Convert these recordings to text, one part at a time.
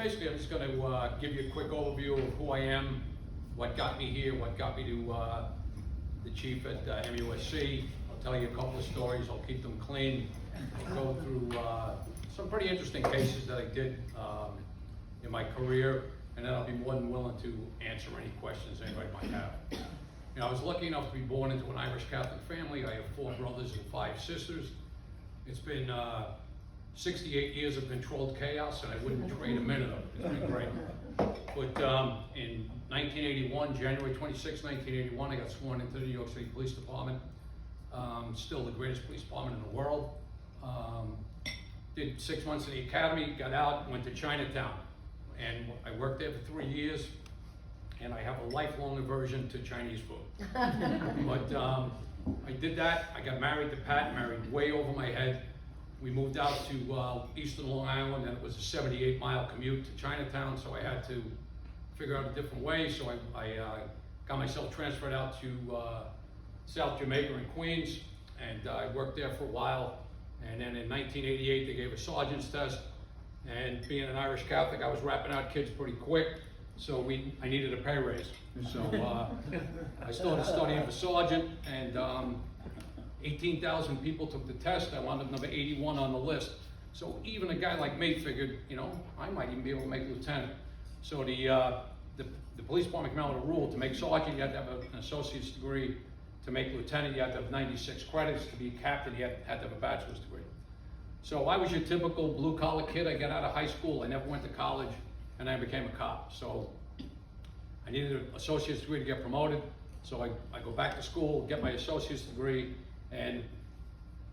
basically, I'm just going to give you a quick overview of who I am, what got me here, what got me to the chief at MUSC. I'll tell you a couple of stories. I'll keep them clean. I'll go through some pretty interesting cases that I did in my career, and then I'll be more than willing to answer any questions anybody might have. You know, I was lucky enough to be born into an Irish Catholic family. I have 4 brothers and 5 sisters. It's been 68 years of controlled chaos, and I wouldn't trade a minute of it. It's been great. But in 1981, January 26, 1981, I got sworn into the New York City Police Department. Still the greatest police department in the world. Did 6 months in the academy, got out, went to Chinatown. And I worked there for 3 years, and I have a lifelong aversion to Chinese food. But I did that. I got married to Pat, married way over my head. We moved out to eastern Long Island, and it was a 78-mile commute to Chinatown, so I had to figure out a different way. So I got myself transferred out to South Jamaica in Queens, and I worked there for a while. And then in 1988, they gave a sergeant's test, and being an Irish Catholic, I was rapping out kids pretty quick, so I needed a pay raise. So I started studying for sergeant, and 18,000 people took the test. I wound up number 81 on the list. So even a guy like me figured, you know, I might even be able to make lieutenant. So the police department came out with a rule: to make sergeant, you had to have an associate's degree. To make lieutenant, you had to have 96 credits. To be a captain, you had to have a bachelor's degree. So I was your typical blue-collar kid. I got out of high school. I never went to college, and I became a cop. So I needed an associate's degree to get promoted. So I go back to school, get my associate's degree, and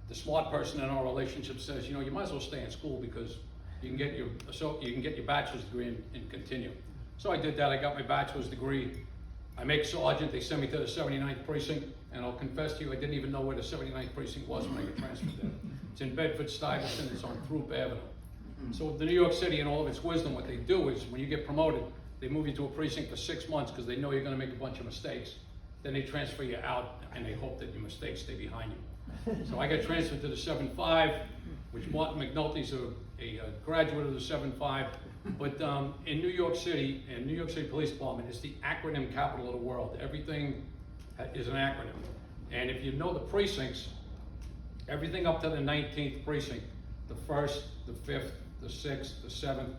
the smart person in our relationship says, you know, you might as well stay in school because you can get your bachelor's degree and continue. So I did that. I got my bachelor's degree. I make sergeant. They sent me to the 79th precinct, and I'll confess to you, I didn't even know where the 79th precinct was when I got transferred there. It's in Bedford-Stuyvesant. It's on Throop Avenue. So the New York City, in all of its wisdom, what they do is when you get promoted, they move you to a precinct for 6 months because they know you're going to make a bunch of mistakes. Then they transfer you out, and they hope that your mistakes stay behind you. So I got transferred to the 7.5, which Martin McNulty's a graduate of the 7.5. But in New York City, and New York City Police Department is the acronym capital of the world. Everything is an acronym. And if you know the precincts, everything up to the 19th precinct, the 1st, the 5th, the 6th, the 7th,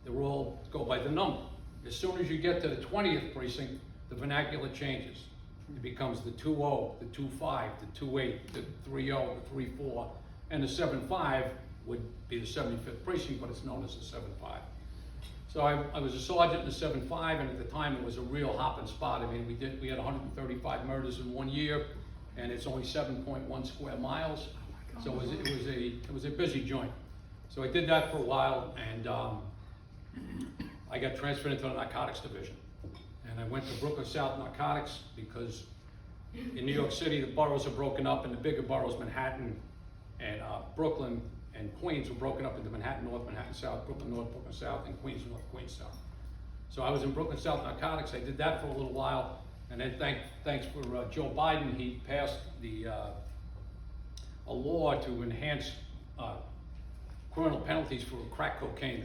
they all go by the number. As soon as you get to the 20th precinct, the vernacular changes. It becomes the 2-0, the 2-5, the 2-8, the 3-0, the 3-4, and the 7-5 would be the 75th precinct, but it's known as the 7-5. So I was a sergeant in the 7-5, and at the time it was a real hop and spot. I mean, we had 135 murders in 1 year, and it's only 7.1 square miles. So it was a busy joint. So I did that for a while, and I got transferred into the narcotics division. And I went to Brooklyn South Narcotics because in New York City, the boroughs are broken up, and the bigger boroughs, Manhattan and Brooklyn and Queens, were broken up into Manhattan North, Manhattan South, Brooklyn North, Brooklyn South, and Queens North, Queens South. So I was in Brooklyn South Narcotics. I did that for a little while, and then thanks for Joe Biden, he passed a law to enhance criminal penalties for crack cocaine.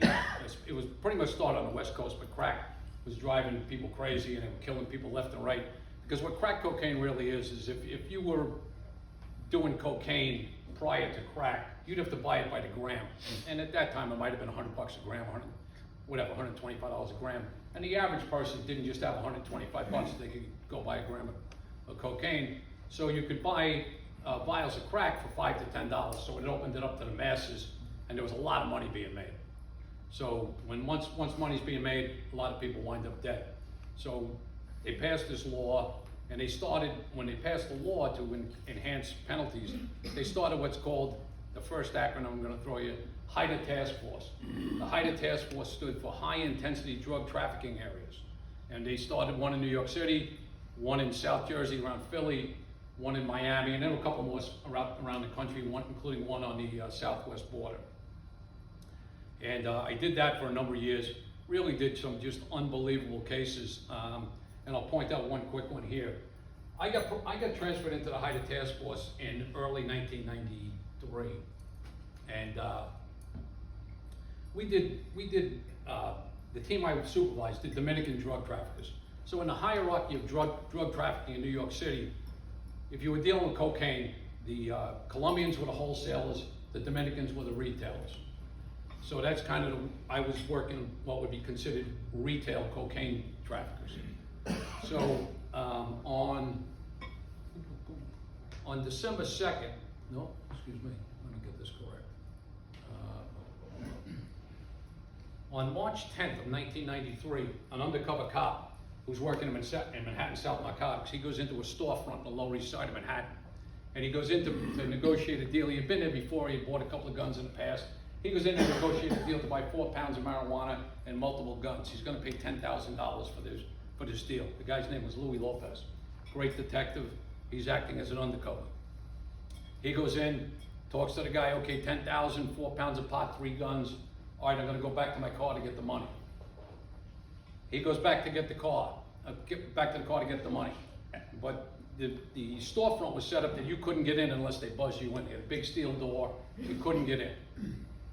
It was pretty much started on the West Coast, but crack was driving people crazy, and it was killing people left and right. Because what crack cocaine really is if you were doing cocaine prior to crack, you'd have to buy it by the gram. And at that time, it might have been $100 a gram, $125 a gram. And the average person didn't just have $125, they could go buy a gram of cocaine. So you could buy vials of crack for $5 to $10. So it opened it up to the masses, and there was a lot of money being made. So once money's being made, a lot of people wind up dead. So they passed this law, and when they passed the law to enhance penalties, they started what's called, the first acronym I'm going to throw you, HIDTA Task Force. The HIDTA Task Force stood for High Intensity Drug Trafficking Areas. And they started one in New York City, one in South Jersey around Philly, one in Miami, and then a couple more around the country, including one on the southwest border. And I did that for a number of years, really did some just unbelievable cases. And I'll point out one quick one here. I got transferred into the HIDTA Task Force in early 1993. And we did the team I supervised, the Dominican drug traffickers. So in the hierarchy of drug trafficking in New York City, if you were dealing with cocaine, the Colombians were the wholesalers, the Dominicans were the retailers. So that's kind of, I was working what would be considered retail cocaine traffickers. So on December 2nd, no, excuse me, let me get this correct. On March 10th of 1993, an undercover cop who's working in Manhattan South Narcotics, he goes into a storefront on the Lower East Side of Manhattan. And he goes in to negotiate a deal. He had been there before, he had bought a couple of guns in the past. He goes in to negotiate a deal to buy 4 pounds of marijuana and multiple guns. He's gonna pay $10,000 for this deal. The guy's name was Louis Lopez. Great detective, he's acting as an undercover. He goes in, talks to the guy, okay, 10,000, 4 pounds of pot, 3 guns. All right, I'm gonna go back to my car to get the money. He goes back to get the car, back to the car to get the money. But the storefront was set up that you couldn't get in unless they buzzed you in. They had a big steel door, you couldn't get in.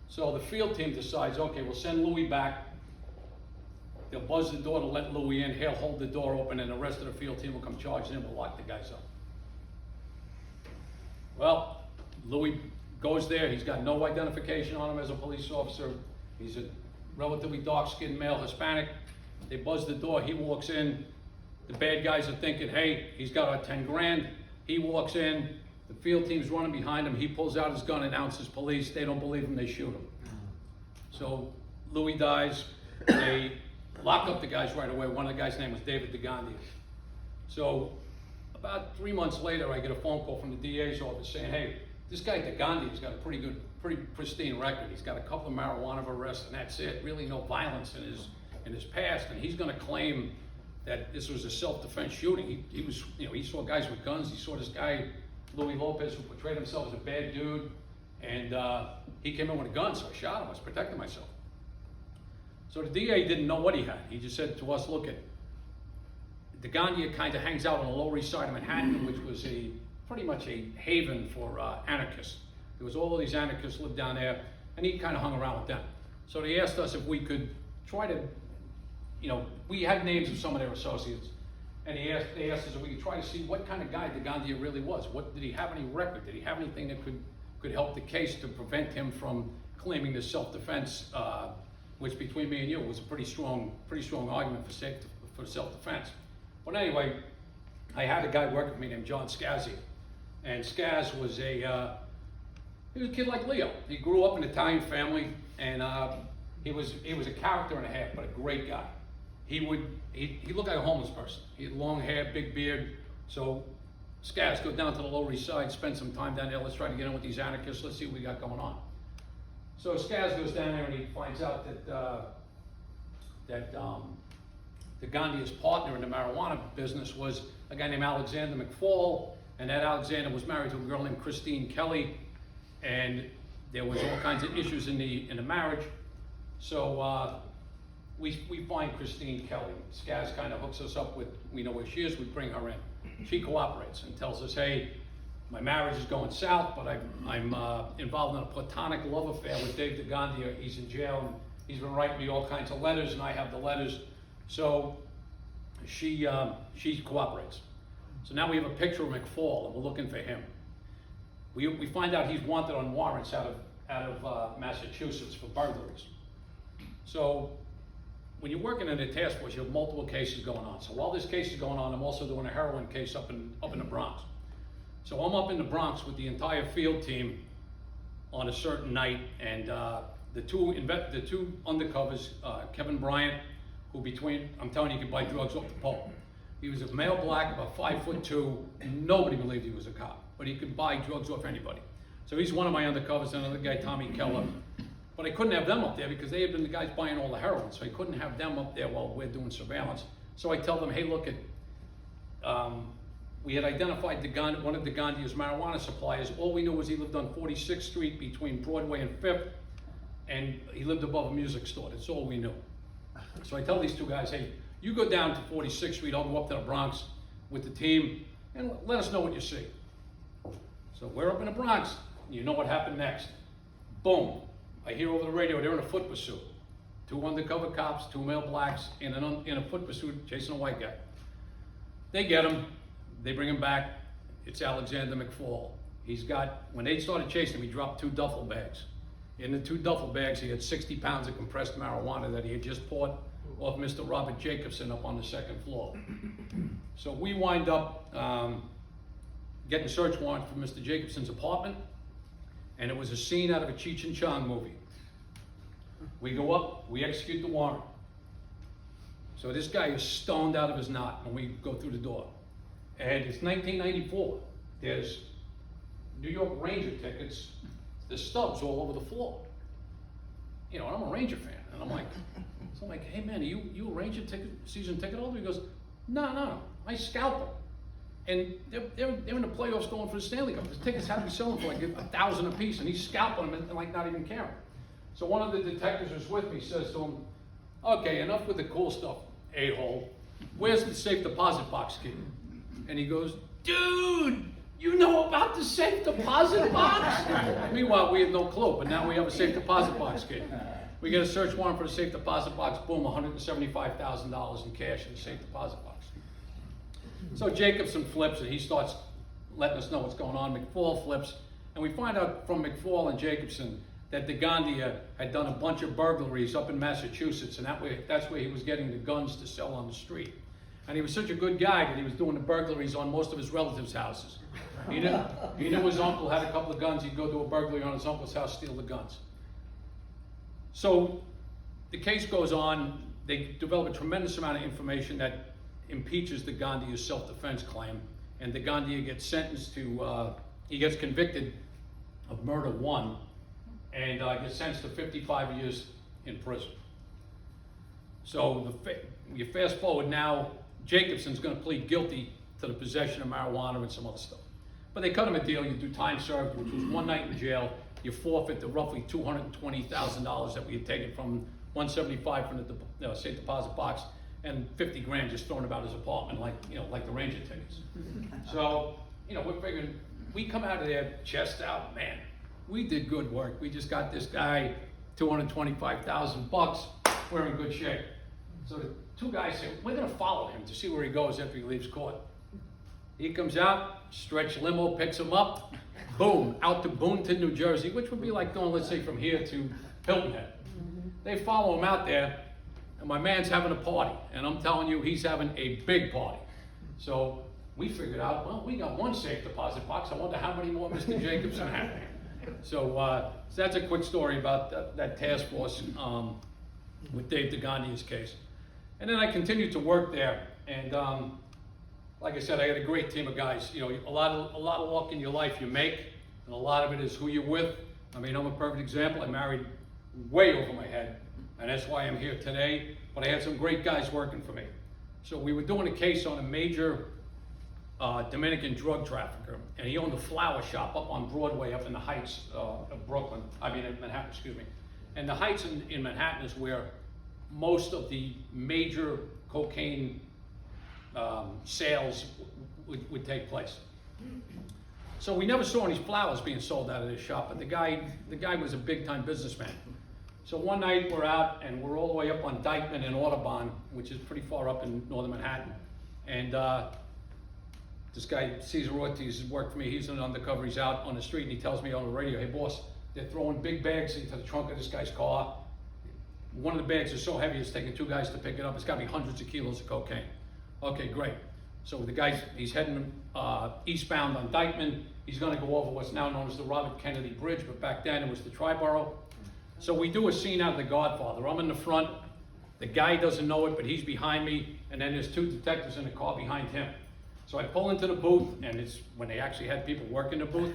So the field team decides, okay, we'll send Louis back. They'll buzz the door to let Louis in, he'll hold the door open, and the rest of the field team will come charging in, we'll lock the guys up. Well, Louis goes there, he's got no identification on him as a police officer. He's a relatively dark-skinned male Hispanic. They buzz the door, he walks in. The bad guys are thinking, hey, he's got our 10 grand. He walks in, the field team's running behind him. He pulls out his gun, announces police. They don't believe him, they shoot him. So Louis dies. They lock up the guys right away. One of the guys' name was David DeGandia. So about 3 months later, I get a phone call from the DA's office saying, hey, this guy DeGandia's got a pretty pristine record. He's got a couple of marijuana arrests, and that's it. Really no violence in his past, and he's gonna claim that this was a self-defense shooting. He was, he saw guys with guns. He saw this guy, Louis Lopez, who portrayed himself as a bad dude, and he came in with a gun, so I shot him. I was protecting myself. So the DA didn't know what he had. He just said to us, look, DeGandia kind of hangs out on the Lower East Side of Manhattan, which was pretty much a haven for anarchists. There was all of these anarchists lived down there, and he kind of hung around with them. So they asked us if we could try to, we had names of some of their associates, and they asked us if we could try to see what kind of guy DeGandia really was. Did he have any record? Did he have anything that could help the case to prevent him from claiming this self-defense, which between me and you was a pretty strong argument for self-defense. But anyway, I had a guy working with me named John Scazzi, and Scaz was he was a kid like Leo. He grew up in an Italian family, and he was a character and a half, but a great guy. He looked like a homeless person. He had long hair, big beard. So Scaz, go down to the Lower East Side, spend some time down there. Let's try to get in with these anarchists. Let's see what we got going on. So Scaz goes down there and he finds out that DeGandia's partner in the marijuana business was a guy named Alexander McFall, and that Alexander was married to a girl named Christine Kerly, and there was all kinds of issues in the marriage. So we find Christine Kerly. Scaz kind of hooks us up with, we know where she is, we bring her in. She cooperates and tells us, hey, my marriage is going south, but I'm involved in a platonic love affair with Dave DeGandia. He's in jail, and he's been writing me all kinds of letters, and I have the letters. So she cooperates. So now we have a picture of McFall, and we're looking for him. We find out he's wanted on warrants out of Massachusetts for burglaries. So when you're working in a task force, you have multiple cases going on. So while this case is going on, I'm also doing a heroin case up in the Bronx. So I'm up in the Bronx with the entire field team on a certain night, and the two undercovers, Kevin Bryant, who I'm telling you, he could buy drugs off the pole. He was a male black, about 5'2", and nobody believed he was a cop, but he could buy drugs off anybody. So he's one of my undercovers, and another guy, Tommy Keller. But I couldn't have them up there because they had been the guys buying all the heroin, so I couldn't have them up there while we're doing surveillance. So I tell them, hey, look, we had identified one of DeGandia's marijuana suppliers. All we knew was he lived on 46th Street between Broadway and 5th, and he lived above a music store. That's all we knew. So I tell these two guys, hey, you go down to 46th Street, I'll go up to the Bronx with the team, and let us know what you see. So we're up in the Bronx. You know what happened next. Boom. I hear over the radio, they're in a foot pursuit. 2 undercover cops, 2 male blacks, in a foot pursuit chasing a white guy. They get him, they bring him back. It's Alexander McFall. When they started chasing him, he dropped 2 duffel bags. In the 2 duffel bags, he had 60 pounds of compressed marijuana that he had just bought off Mr. Robert Jacobson up on the 2nd floor. So we wind up getting a search warrant for Mr. Jacobson's apartment, and it was a scene out of a Cheech and Chong movie. We go up, we execute the warrant. So this guy is stoned out of his knot when we go through the door. And it's 1994. There's New York Ranger tickets, there's stubs all over the floor. You know, and I'm a Ranger fan, and I'm like, hey man, are you a Ranger season ticket holder? He goes, no, I scalp them. And they're in the playoffs going for the Stanley Cup. The tickets have to be selling for like 1,000 a piece, and he's scalping them and like not even caring. So one of the detectives who's with me says to him, okay, enough with the cool stuff, a-hole. Where's the safe deposit box key? And he goes, dude, you know about the safe deposit box? Meanwhile, we have no clue, but now we have a safe deposit box key. We get a search warrant for the safe deposit box, boom, $175,000 in cash in the safe deposit box. So Jacobson flips, and he starts letting us know what's going on. McFall flips, and we find out from McFall and Jacobson that the Gandia had done a bunch of burglaries up in Massachusetts, and that's where he was getting the guns to sell on the street. And he was such a good guy that he was doing the burglaries on most of his relatives' houses. He knew his uncle had a couple of guns. He'd go do a burglary on his uncle's house, steal the guns. So the case goes on. They develop a tremendous amount of information that impeaches the Gandia's self-defense claim, and the Gandia gets sentenced to, he gets convicted of murder 1, and gets sentenced to 55 years in prison. So you fast forward now, Jacobson's going to plead guilty to the possession of marijuana and some other stuff. But they cut him a deal. You do time served, which was 1 night in jail. You forfeit the roughly $220,000 that we had taken from 175 from the safe deposit box, and 50 grand just thrown about his apartment like the Ranger tickets. So, we're figuring, we come out of there chest out, man, we did good work. We just got this guy $225,000. We're in good shape. So the 2 guys say, we're gonna follow him to see where he goes after he leaves court. He comes out, stretch limo picks him up, boom, out to Boonton, New Jersey, which would be like going, let's say, from here to Hilton Head. They follow him out there, and my man's having a party, and I'm telling you, he's having a big party. So we figured out, well, we got 1 safe deposit box. I wonder how many more Mr. Jacobson had. So that's a quick story about that task force with Dave DeGandia's case. And then I continued to work there, and like I said, I had a great team of guys. A lot of luck in your life you make, and a lot of it is who you're with. I mean, I'm a perfect example. I married way over my head, and that's why I'm here today. But I had some great guys working for me. So we were doing a case on a major Dominican drug trafficker, and he owned a flower shop up on Broadway up in the Heights of Brooklyn, in Manhattan, excuse me. And the Heights in Manhattan is where most of the major cocaine sales would take place. So we never saw any flowers being sold out of this shop, but the guy was a big time businessman. So one night we're out, and we're all the way up on Dyckman and Audubon, which is pretty far up in northern Manhattan. And this guy, Cesar Ortiz, has worked for me. He's an undercover. He's out on the street, and he tells me on the radio, hey boss, they're throwing big bags into the trunk of this guy's car. One of the bags is so heavy, it's taking 2 guys to pick it up. It's got to be hundreds of kilos of cocaine. Okay, great. So the guy's, he's heading eastbound on Dyckman. He's going to go over what's now known as the Robert Kennedy Bridge, but back then it was the Triborough. So we do a scene out of The Godfather. I'm in the front. The guy doesn't know it, but he's behind me, and then there's 2 detectives in the car behind him. So I pull into the booth, and it's when they actually had people working the booth.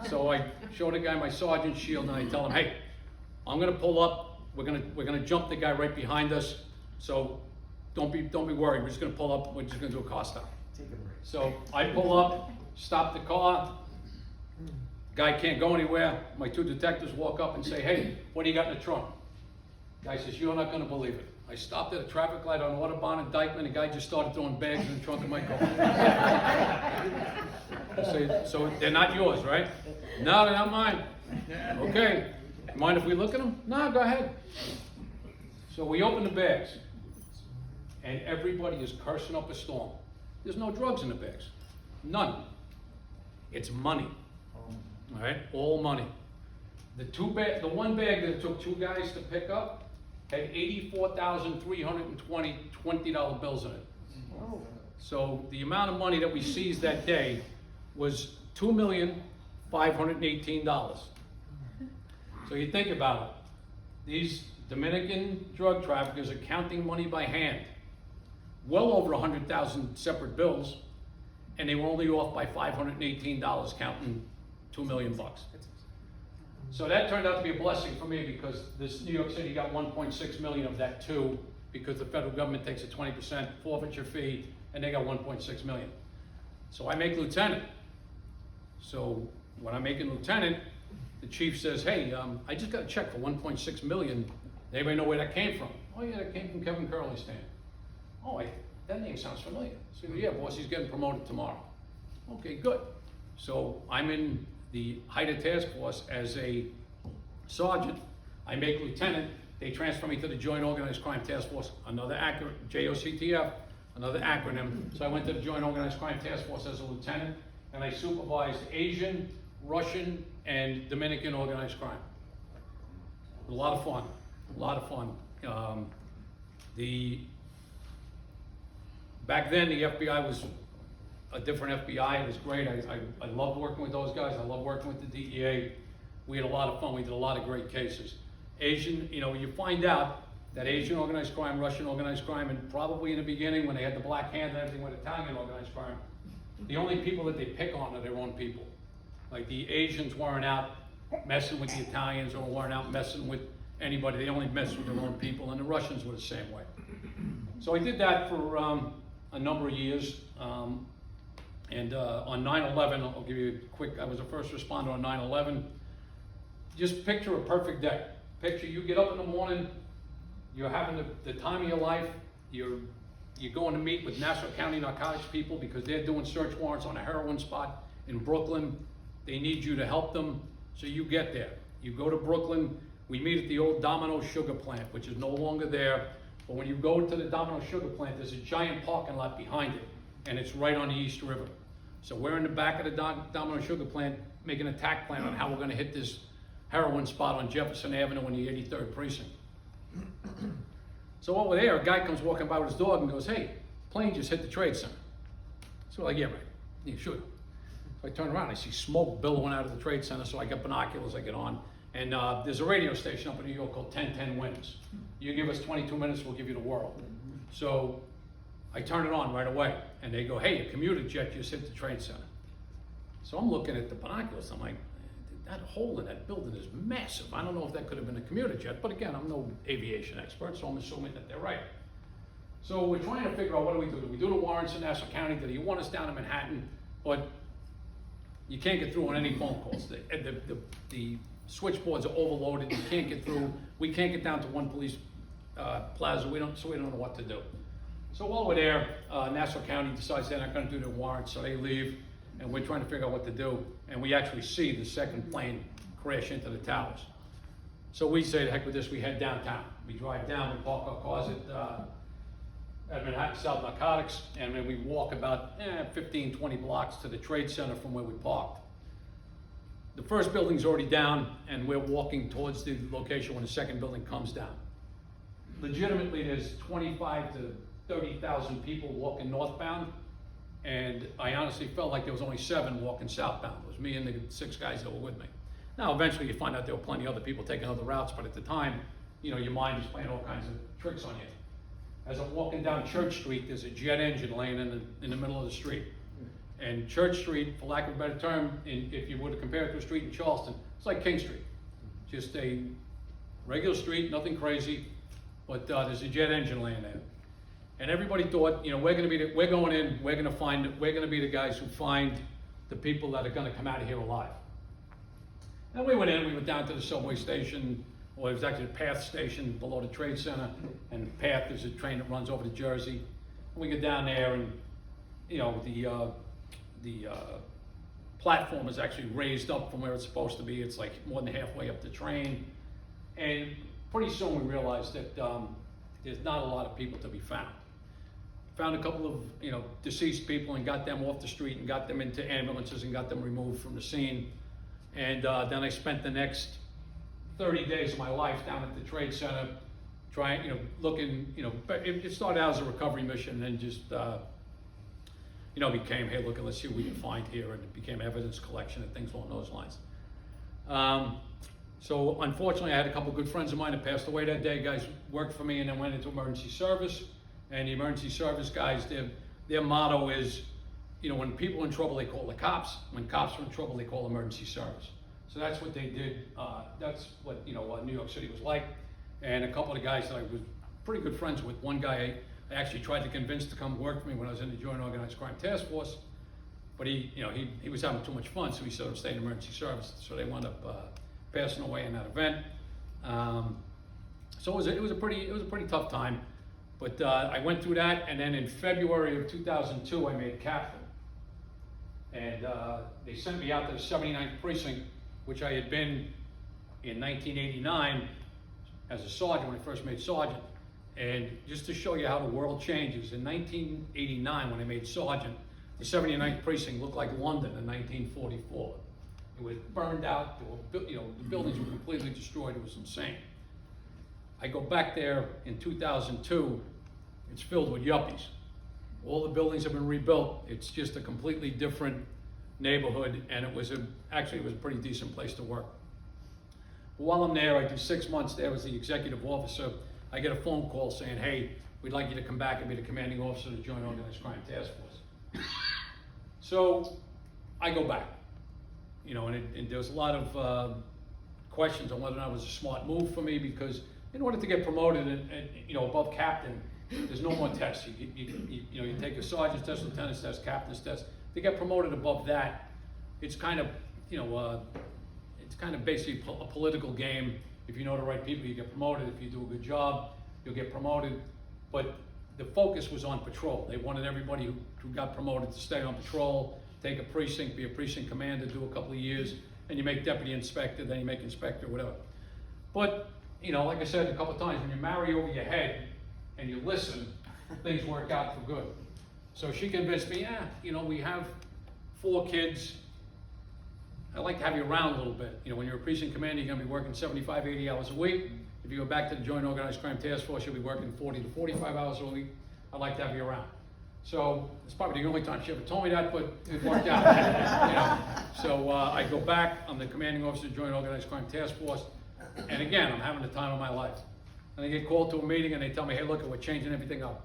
So I show the guy my sergeant's shield, and I tell him, hey, I'm going to pull up. We're gonna jump the guy right behind us. So don't be worried. We're just going to pull up. We're just going to do a car stop. Take a break. So I pull up, stop the car. Guy can't go anywhere. My 2 detectives walk up and say, hey, what do you got in the trunk? Guy says, you're not going to believe it. I stopped at a traffic light on Audubon and Dyckman. The guy just started throwing bags in the trunk of my car. I say, so they're not yours, right? No, they're not mine. Okay. Mind if we look at them? No, go ahead. So we open the bags, and everybody is cursing up a storm. There's no drugs in the bags, none. It's money, all right, all money. The one bag that it took 2 guys to pick up had $84,320 $20 bills in it. Oh. So the amount of money that we seized that day was $2,518. So you think about it. These Dominican drug traffickers are counting money by hand. Well over 100,000 separate bills, and they were only off by $518 counting $2 million bucks. So that turned out to be a blessing for me because this New York City got 1.6 million of that too, because the federal government takes a 20% forfeiture fee, and they got 1.6 million. So I make lieutenant. So when I'm making lieutenant, the chief says, hey, I just got a check for 1.6 million. Anybody know where that came from? Oh yeah, that came from Kevin Kerly's stand. Oh, that name sounds familiar. So yeah, boss, he's getting promoted tomorrow. Okay, good. So I'm in the HIDTA task force as a sergeant. I make lieutenant. They transfer me to the Joint Organized Crime Task Force, another acronym, JOCTF, another acronym. So I went to the Joint Organized Crime Task Force as a lieutenant, and I supervised Asian, Russian, and Dominican organized crime. A lot of fun, a lot of fun. Back then, the FBI was a different FBI. It was great. I loved working with those guys. I loved working with the DEA. We had a lot of fun. We did a lot of great cases. Asian, you find out that Asian organized crime, Russian organized crime, and probably in the beginning when they had the black hand and everything with Italian organized crime, the only people that they pick on are their own people. Like the Asians weren't out messing with the Italians or weren't out messing with anybody. They only messed with their own people, and the Russians were the same way. So I did that for a number of years. And on 9/11, I'll give you a quick, I was a first responder on 9/11. Just picture a perfect day. Picture you get up in the morning, you're having the time of your life, you're going to meet with Nassau County narcotics people because they're doing search warrants on a heroin spot in Brooklyn. They need you to help them, so you get there. You go to Brooklyn, we meet at the old Domino Sugar Plant, which is no longer there. But when you go to the Domino Sugar Plant, there's a giant parking lot behind it, and it's right on the East River. So we're in the back of the Domino Sugar Plant making an attack plan on how we're gonna hit this heroin spot on Jefferson Avenue in the 83rd Precinct. So over there, a guy comes walking by with his dog and goes, hey, plane just hit the Trade Center. So we're like, yeah, right, you should. So I turn around, I see smoke billowing out of the Trade Center, so I got binoculars, I get on, and there's a radio station up in New York called 1010 Wins. You give us 22 minutes, we'll give you the world. So I turn it on right away, and they go, hey, a commuter jet just hit the Trade Center. So I'm looking at the binoculars, I'm like, that hole in that building is massive. I don't know if that could have been a commuter jet, but again, I'm no aviation expert, so I'm assuming that they're right. So we're trying to figure out, what do we do? Do we do the warrants in Nassau County? Do you want us down in Manhattan? But you can't get through on any phone calls. The switchboards are overloaded, you can't get through. We can't get down to one police plaza, so we don't know what to do. So while we're there, Nassau County decides they're not gonna do the warrants, so they leave, and we're trying to figure out what to do. And we actually see the second plane crash into the towers. So we say, the heck with this, we head downtown. We drive down, we park our cars at Manhattan South Narcotics, and then we walk about 15, 20 blocks to the Trade Center from where we parked. The first building's already down, and we're walking towards the location when the second building comes down. Legitimately, there's 25 to 30,000 people walking northbound, and I honestly felt like there was only 7 walking southbound. It was me and the 6 guys that were with me. Now, eventually you find out there were plenty of other people taking other routes, but at the time, your mind is playing all kinds of tricks on you. As I'm walking down Church Street, there's a jet engine laying in the middle of the street. And Church Street, for lack of a better term, if you were to compare it to a street in Charleston, it's like King Street. Just a regular street, nothing crazy, but there's a jet engine laying there. And everybody thought, we're going to be the guys who find the people that are going to come out of here alive. And we went down to the subway station, or it was actually the Path station below the Trade Center, and Path is a train that runs over to Jersey. And we get down there, and the platform is actually raised up from where it's supposed to be. It's like more than halfway up the train. And pretty soon we realized that there's not a lot of people to be found. Found a couple of, you know, deceased people and got them off the street and got them into ambulances and got them removed from the scene. And then I spent the next 30 days of my life down at the Trade Center trying, you know, looking, you know, it started out as a recovery mission and then just, you know, became, hey, look, let's see what we can find here, and it became evidence collection and things along those lines. So unfortunately, I had a couple of good friends of mine that passed away that day. Guys worked for me and then went into emergency service. And the emergency service guys, their motto is, you know, when people are in trouble, they call the cops. When cops are in trouble, they call emergency service. So that's what they did. That's what, you know, New York City was like. And a couple of the guys that I was pretty good friends with. One guy I actually tried to convince to come work for me when I was in the Joint Organized Crime Task Force. But he, you know, he was having too much fun, so he sort of stayed in emergency service. So they wound up passing away in that event. So it was a pretty tough time. But I went through that, and then in February of 2002, I made captain. And they sent me out to the 79th Precinct, which I had been in 1989 as a sergeant when I first made sergeant. And just to show you how the world changes, in 1989, when I made sergeant, the 79th Precinct looked like London in 1944. It was burned out, you know, the buildings were completely destroyed, it was insane. I go back there in 2002, it's filled with yuppies. All the buildings have been rebuilt. It's just a completely different neighborhood, and actually it was a pretty decent place to work. While I'm there, I do 6 months there as the executive officer. I get a phone call saying, hey, we'd like you to come back and be the commanding officer of the Joint Organized Crime Task Force. So I go back, you know, and there was a lot of questions on whether or not it was a smart move for me, because in order to get promoted and you know, above captain, there's no more tests. You know, you take a sergeant's test, lieutenant's test, captain's test. To get promoted above that, it's kind of, you know, it's kind of basically a political game. If you know the right people, you get promoted. If you do a good job, you'll get promoted. But the focus was on patrol. They wanted everybody who got promoted to stay on patrol, take a precinct, be a precinct commander, do a couple of years, and you make deputy inspector, then you make inspector, whatever. But you know, like I said a couple of times, when you marry over your head and you listen, things work out for good. So she convinced me, yeah, you know, we have 4 kids. I'd like to have you around a little bit. You know, when you're a precinct commander, you're gonna be working 75, 80 hours a week. If you go back to the Joint Organized Crime Task Force, you'll be working 40 to 45 hours a week. I'd like to have you around. So it's probably the only time she ever told me that, but it worked out. You know? So I go back, I'm the commanding officer of the Joint Organized Crime Task Force. And again, I'm having the time of my life. And I get called to a meeting and they tell me, hey, look, we're changing everything up.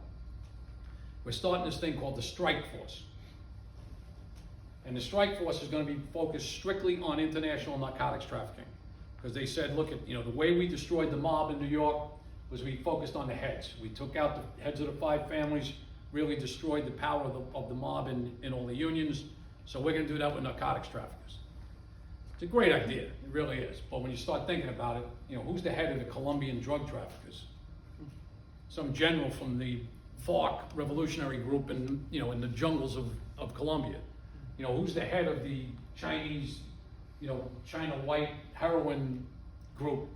We're starting this thing called the Strike Force. And the Strike Force is going to be focused strictly on international narcotics trafficking. Because they said, look, the way we destroyed the mob in New York was we focused on the heads. We took out the heads of the 5 families, really destroyed the power of the mob in all the unions. So we're going to do that with narcotics traffickers. It's a great idea, it really is. But when you start thinking about it, you know, who's the head of the Colombian drug traffickers? Some general from the FARC revolutionary group in, you know, in the jungles of Colombia. You know, who's the head of the Chinese, you know, China white heroin group?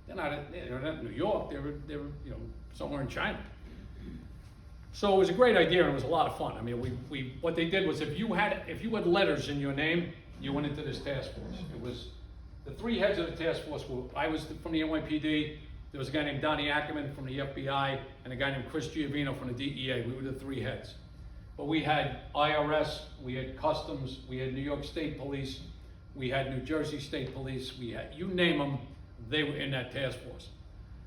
They're not in New York, they're you know, somewhere in China. So it was a great idea and it was a lot of fun. I mean, what they did was if you had letters in your name, you went into this task force. It was the 3 heads of the task force I was from the NYPD, there was a guy named Donnie Ackerman from the FBI, and a guy named Chris Giovino from the DEA. We were the 3 heads. But we had IRS, we had Customs, we had New York State Police, we had New Jersey State Police, we had, you name them, they were in that task force.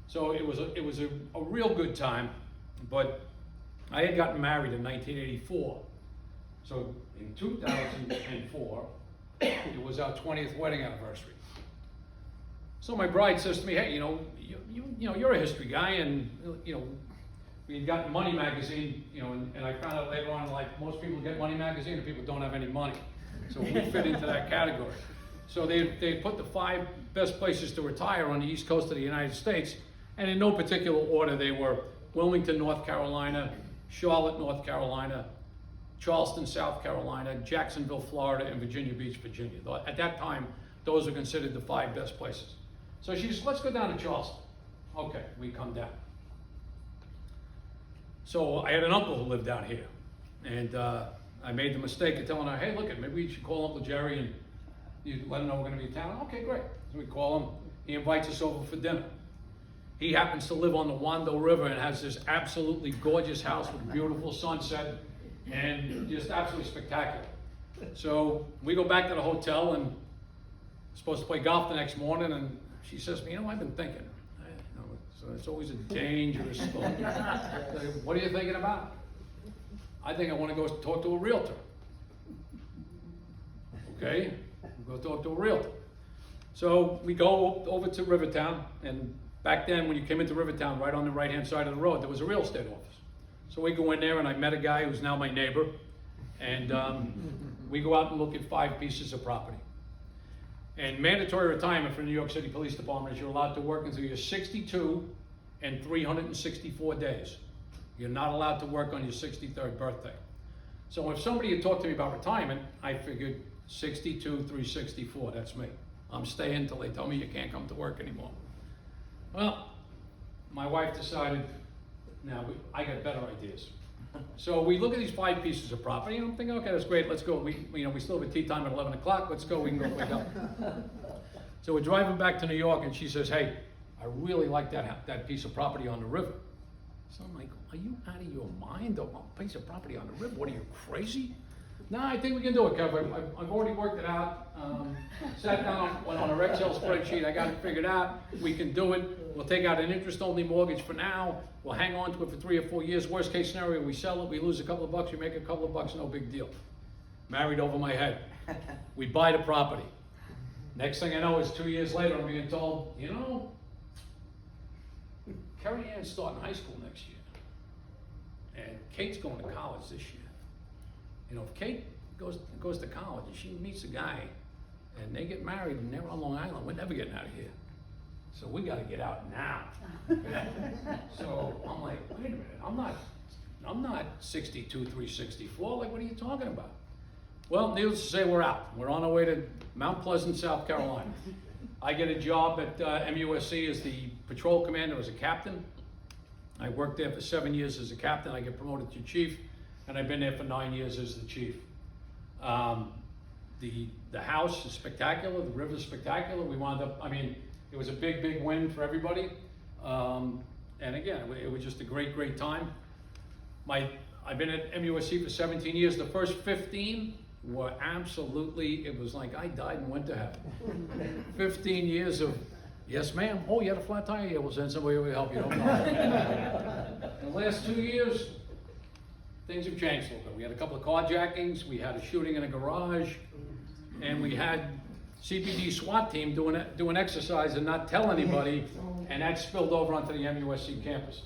So it was a real good time, but I had gotten married in 1984. So in 2004, it was our 20th wedding anniversary. So my bride says to me, hey, you know, you're a history guy, and you know, we had gotten Money magazine, you know, and I found out later on, like most people get Money magazine, and people don't have any money. So we fit into that category. So they put the 5 best places to retire on the East Coast of the United States, and in no particular order, they were Wilmington, North Carolina, Charlotte, North Carolina, Charleston, South Carolina, Jacksonville, Florida, and Virginia Beach, Virginia. At that time, those are considered the 5 best places. So she says, let's go down to Charleston. Okay, we come down. So I had an uncle who lived out here, and I made the mistake of telling her, hey, look, maybe we should call Uncle Jerry and you let him know we're going to be in town. Okay, great. So we call him. He invites us over for dinner. He happens to live on the Wando River and has this absolutely gorgeous house with a beautiful sunset and just absolutely spectacular. So we go back to the hotel and supposed to play golf the next morning, and she says to me, I've been thinking. So it's always a dangerous thought. What are you thinking about? I think I want to go talk to a realtor. Okay, we'll go talk to a realtor. So we go over to Rivertown, and back then when you came into Rivertown, right on the right-hand side of the road, there was a real estate office. So we go in there, and I met a guy who's now my neighbor, and we go out and look at 5 pieces of property. And mandatory retirement for the New York City Police Department is you're allowed to work until you're 62 and 364 days. You're not allowed to work on your 63rd birthday. So if somebody had talked to me about retirement, I figured 62, 364, that's me. I'm staying until they tell me you can't come to work anymore. Well, my wife decided, now I got better ideas. So we look at these 5 pieces of property, and I'm thinking, okay, that's great, let's go. We still have a tea time at 11 o'clock, let's go, we can go wake up. So we're driving back to New York, and she says, hey, I really like that piece of property on the river. So I'm like, are you out of your mind? A piece of property on the river? What are you, crazy? No, I think we can do it, Kevin. I've already worked it out. Sat down, went on an Excel spreadsheet. I got it figured out. We can do it. We'll take out an interest-only mortgage for now. We'll hang on to it for 3 or 4 years. Worst case scenario, we sell it. We lose a couple of bucks. We make a couple of bucks. No big deal. Married over my head. We buy the property. Next thing I know is 2 years later, I'm being told, Kerly Ann's starting high school next year. And Kate's going to college this year. If Kate goes to college and she meets a guy and they get married and they're on Long Island, we're never getting out of here. So we got to get out now. So I'm like, wait a minute, I'm not 62, 364. Like, what are you talking about? Well, needless to say, we're out. We're on our way to Mount Pleasant, South Carolina. I get a job at MUSC as the patrol commander, as a captain. I worked there for 7 years as a captain. I get promoted to chief. And I've been there for 9 years as the chief. The house is spectacular, the river's spectacular. We wound up, it was a big, big win for everybody. And again, it was just a great, great time. I've been at MUSC for 17 years. The first 15 were absolutely, it was like I died and went to heaven. 15 years of, yes ma'am, oh you had a flat tire? Yeah, we'll send somebody over to help you. Don't know. The last 2 years, things have changed a little bit. We had a couple of carjackings, we had a shooting in a garage, and we had CPD SWAT team doing exercise and not tell anybody, and that spilled over onto the MUSC campus.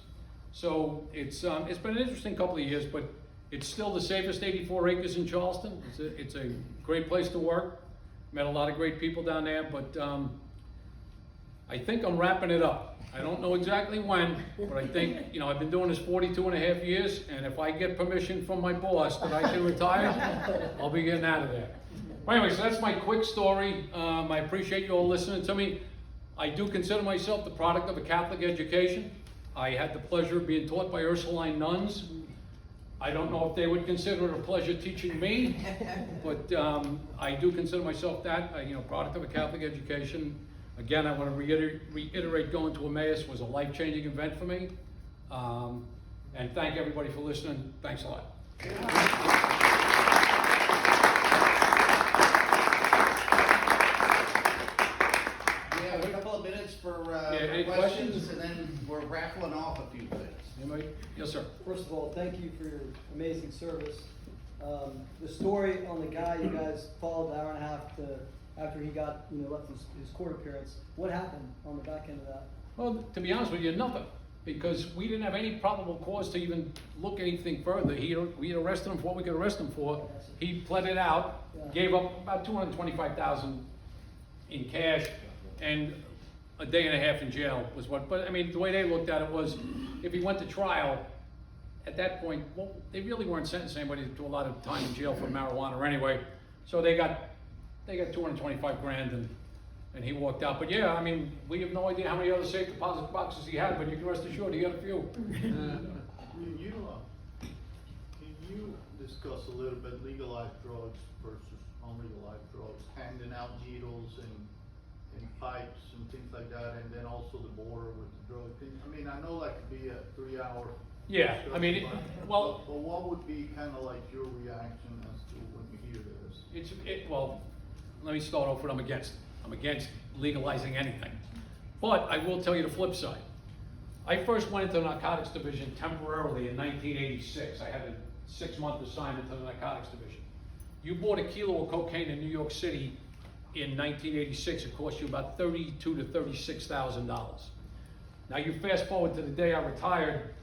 So it's been an interesting couple of years, but it's still the safest 84 acres in Charleston. It's a great place to work. Met a lot of great people down there, but I think I'm wrapping it up. I don't know exactly when, but I think, I've been doing this 42 and a half years, and if I get permission from my boss that I can retire, I'll be getting out of there. But anyway, so that's my quick story. I appreciate you all listening to me. I do consider myself the product of a Catholic education. I had the pleasure of being taught by Ursuline nuns. I don't know if they would consider it a pleasure teaching me, but I do consider myself that, product of a Catholic education. Again, I want to reiterate going to Emmaus was a life-changing event for me. And thank everybody for listening. Thanks a lot. We have a couple of minutes for any questions, and then we're raffling off a few things. Anybody? Yes, sir. First of all, thank you for your amazing service. The story on the guy you guys followed an hour and a half after he got, left his court appearance. What happened on the back end of that? Well, to be honest with you, nothing. Because we didn't have any probable cause to even look anything further. We had arrested him for what we could arrest him for. He pled it out, gave up about $225,000 in cash, and a day and a half in jail was what. But the way they looked at it was, if he went to trial, at that point, well, they really weren't sentencing anybody to a lot of time in jail for marijuana anyway. So they got $225,000 and he walked out. But yeah, we have no idea how many other safe deposit boxes he had, but you can rest assured he had a few. Can you discuss a little bit legalized drugs versus unlegalized drugs, handing out needles and pipes and things like that, and then also the border with the drug? I mean, I know that could be a 3-hour. Yeah, I mean, discussion, but what would be kind of like your reaction as to when you hear this? Well, let me start off with I'm against it. I'm against legalizing anything. But I will tell you the flip side. I first went into the narcotics division temporarily in 1986. I had a 6-month assignment to the narcotics division. You bought a kilo of cocaine in New York City in 1986, it cost you about $32,000 to $36,000. Now you fast forward to the day I retired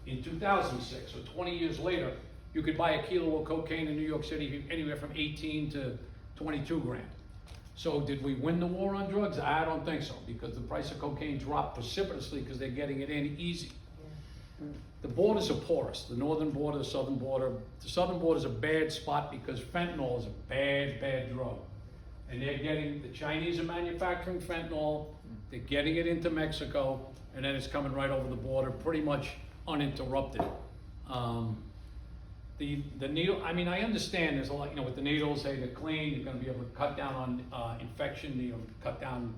in 2006, so 20 years later, you could buy a kilo of cocaine in New York City anywhere from 18 to 22 grand. So did we win the war on drugs? I don't think so, because the price of cocaine dropped precipitously because they're getting it in easy. The borders are porous, the northern border, the southern border. The southern border is a bad spot because fentanyl is a bad, bad drug. And the Chinese are manufacturing fentanyl, they're getting it into Mexico, and then it's coming right over the border pretty much uninterrupted. The needle, I mean, I understand there's a lot, with the needles, hey, they're clean, you're gonna be able to cut down on infection, cut down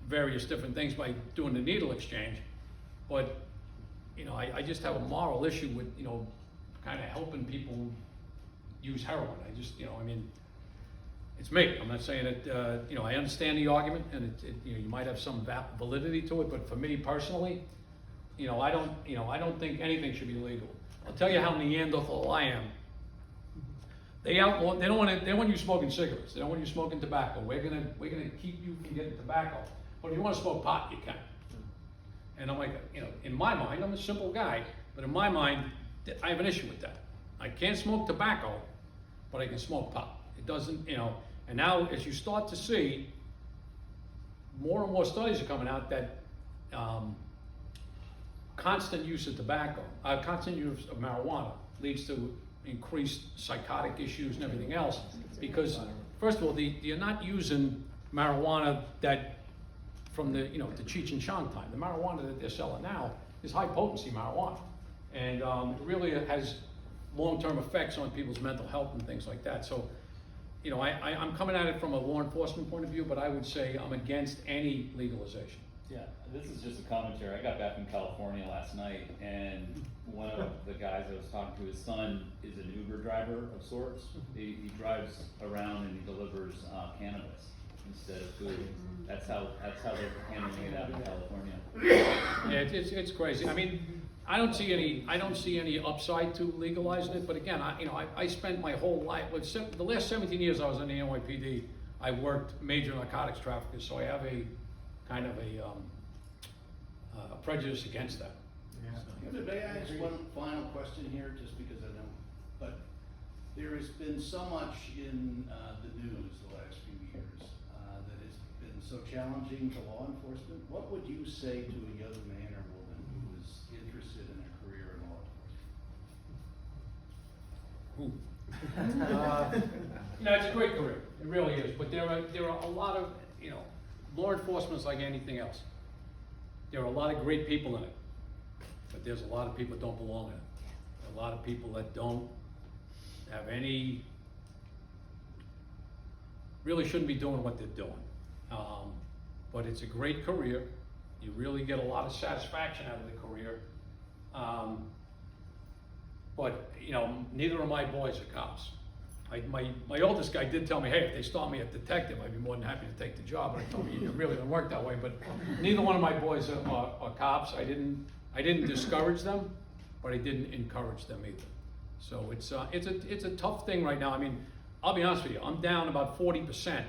various different things by doing the needle exchange. But, I just have a moral issue with, kind of helping people use heroin. I just, it's me. I'm not saying that, I understand the argument, and you might have some validity to it, but for me personally, I don't think anything should be legal. I'll tell you how Neanderthal I am. They don't want you smoking cigarettes. They don't want you smoking tobacco. We're gonna keep you from getting tobacco. But if you want to smoke pot, you can. And I'm like, in my mind, I'm a simple guy, but in my mind, I have an issue with that. I can't smoke tobacco, but I can smoke pot. It doesn't, and now as you start to see, more and more studies are coming out that constant use of tobacco, constant use of marijuana leads to increased psychotic issues and everything else. Because first of all, you're not using marijuana that from the the Cheech and Chong time. The marijuana that they're selling now is high potency marijuana, and it really has long-term effects on people's mental health and things like that. So, I'm coming at it from a law enforcement point of view, but I would say I'm against any legalization. Yeah, this is just a commentary. I got back from California last night, and one of the guys I was talking to, his son is an Uber driver of sorts. He drives around and he delivers cannabis instead of food. That's how they're handling it out in California. Yeah, it's crazy. I mean, I don't see any upside to legalizing it. But again, I spent my whole life, the last 17 years I was in the NYPD. I worked major narcotics traffickers, so I have a kind of a prejudice against that. May I ask one final question here, just because I know, but there has been so much in the news the last few years that has been so challenging to law enforcement. What would you say to a young man or woman who is interested in a career in law enforcement? It's a great career. It really is. But there are a lot of, law enforcement is like anything else. There are a lot of great people in it, but there's a lot of people that don't belong in it. A lot of people that don't have really shouldn't be doing what they're doing. But it's a great career. You really get a lot of satisfaction out of the career. But neither of my boys are cops. My oldest guy did tell me, hey, if they start me as detective, I'd be more than happy to take the job. But I told him it really didn't work that way. But neither one of my boys are cops. I didn't discourage them, but I didn't encourage them either. So it's a tough thing right now. I mean, I'll be honest with you. I'm down about 40%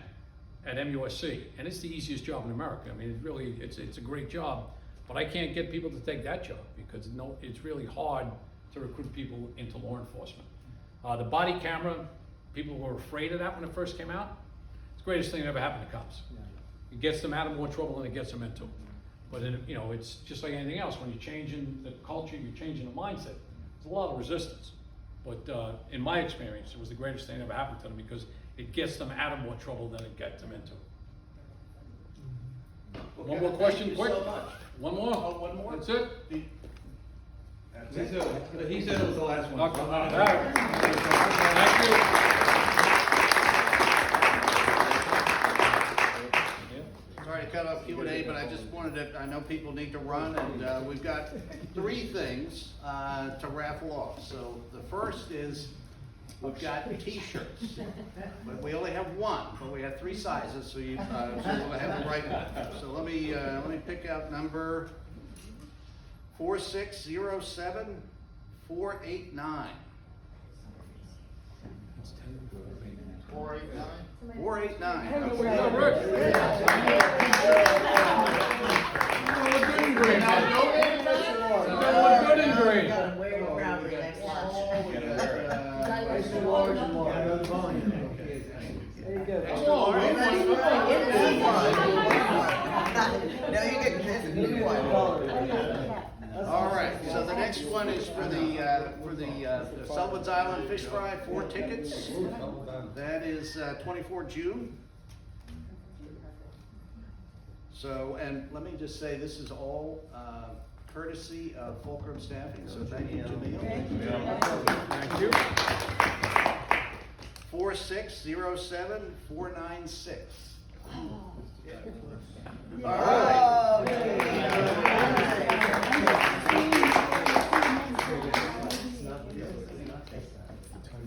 at MUSC, and it's the easiest job in America. I mean, it's a great job, but I can't get people to take that job because it's really hard to recruit people into law enforcement. The body camera, people were afraid of that when it first came out. It's the greatest thing that ever happened to cops. It gets them out of more trouble than it gets them into. But it's just like anything else. When you're changing the culture, you're changing the mindset. There's a lot of resistance. But in my experience, it was the greatest thing that ever happened to them because it gets them out of more trouble than it gets them into. Okay, One more question, thank you quick. so much. One more. Oh, one more? That's it. He said it was the last one. Okay. All right. Thank you. Sorry to cut off Q&A, but I just wanted to, I know people need to run, and we've got 3 things to raffle off. So the first is, we've got T-shirts, but we only have 1, but we have 3 sizes, so you, so we'll have the right one. So let me pick out number 4607489. 489. Extra large and large. There you go. No, you get this new one. All right, so the next one is for the Sullivan's Island Fish Fry, 4 tickets. That is 24 June. So, and let me just say, this is all courtesy of Fulcrum Staffing, so thank you, Jamil. Thank you. 4607496. All Oh,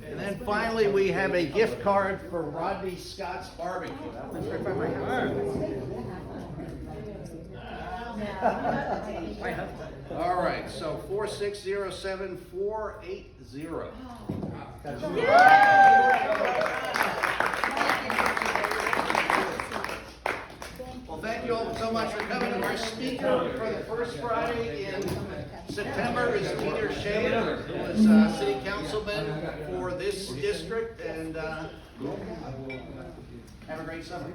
And then finally, we have a gift card for Rodney Scott's Barbecue. All right, so 4607480. Well, thank you all so much for coming. Our speaker for the first Friday in September is Peter Shea, who is city councilman for this district, and have a great summer.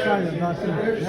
Kind of nothing.